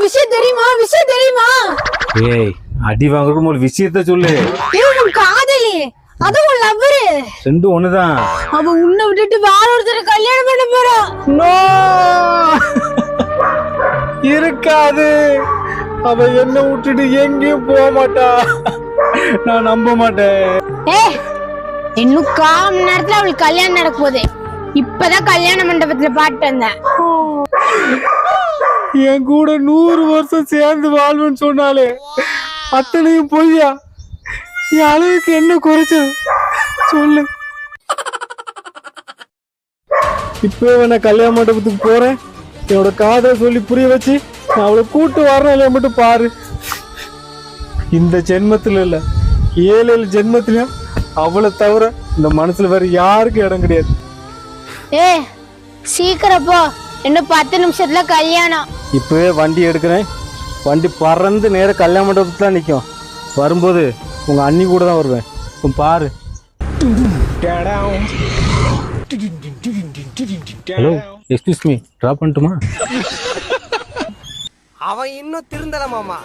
விஷயம் தெரியுமா ஏய் அடி வாங்குறதுக்கு ஒரு விஷயத்த சொல்லு. உன் காதலி அது உன் லவ்வரு ரெண்டும் ஒண்ணுதான். அவ உன்னை விட்டுட்டு வேற ஒருத்தர் கல்யாணம் பண்ண போறான். நோ இருக்காது. அவ என்ன விட்டுட்டு எங்கேயும் போக மாட்டா. நான் நம்ப மாட்டேன். இன்னும் 1/4 மணி நேரத்துல அவளுக்கு கல்யாணம் நடக்க போகுது. இப்பதான் கல்யாண மண்டபத்துல பாட்டு வந்தேன். என் கூட 100 வருஷம் சேர்ந்து வாழ்வுன்னு சொன்னாலே அத்தனையும் பொய்யா? என் அளவுக்கு என்ன குறைச்சு சொல்லு. இப்பவே நான் கல்யாண மண்டபத்துக்கு போறேன். என்னோட காதலை சொல்லி புரிய வச்சு நான் அவளை கூட்டு வரணும் இல்லையா மட்டும் பாரு. இந்த ஜென்மத்துல இல்ல 7 ஜென்மத்திலயும் அவளை தவிர இந்த மனசுல வேற யாருக்கும் இடம் கிடையாது. சீக்கிரம் போ, இன்னும் 10 நிமிஷத்துல கல்யாணம். இப்பவே வண்டி எடுக்கிறேன். வண்டி பறந்து நேரம் கல்யாண மண்டபத்துல தான் நிற்கும். வரும்போது உங்க அண்ணி கூட தான் வருவேன். பாரு. ஹலோ எக்ஸ்கியூஸ் மீ, டிராப் பண்ணட்டுமா? அவன் இன்னும் திருந்தல மாமா.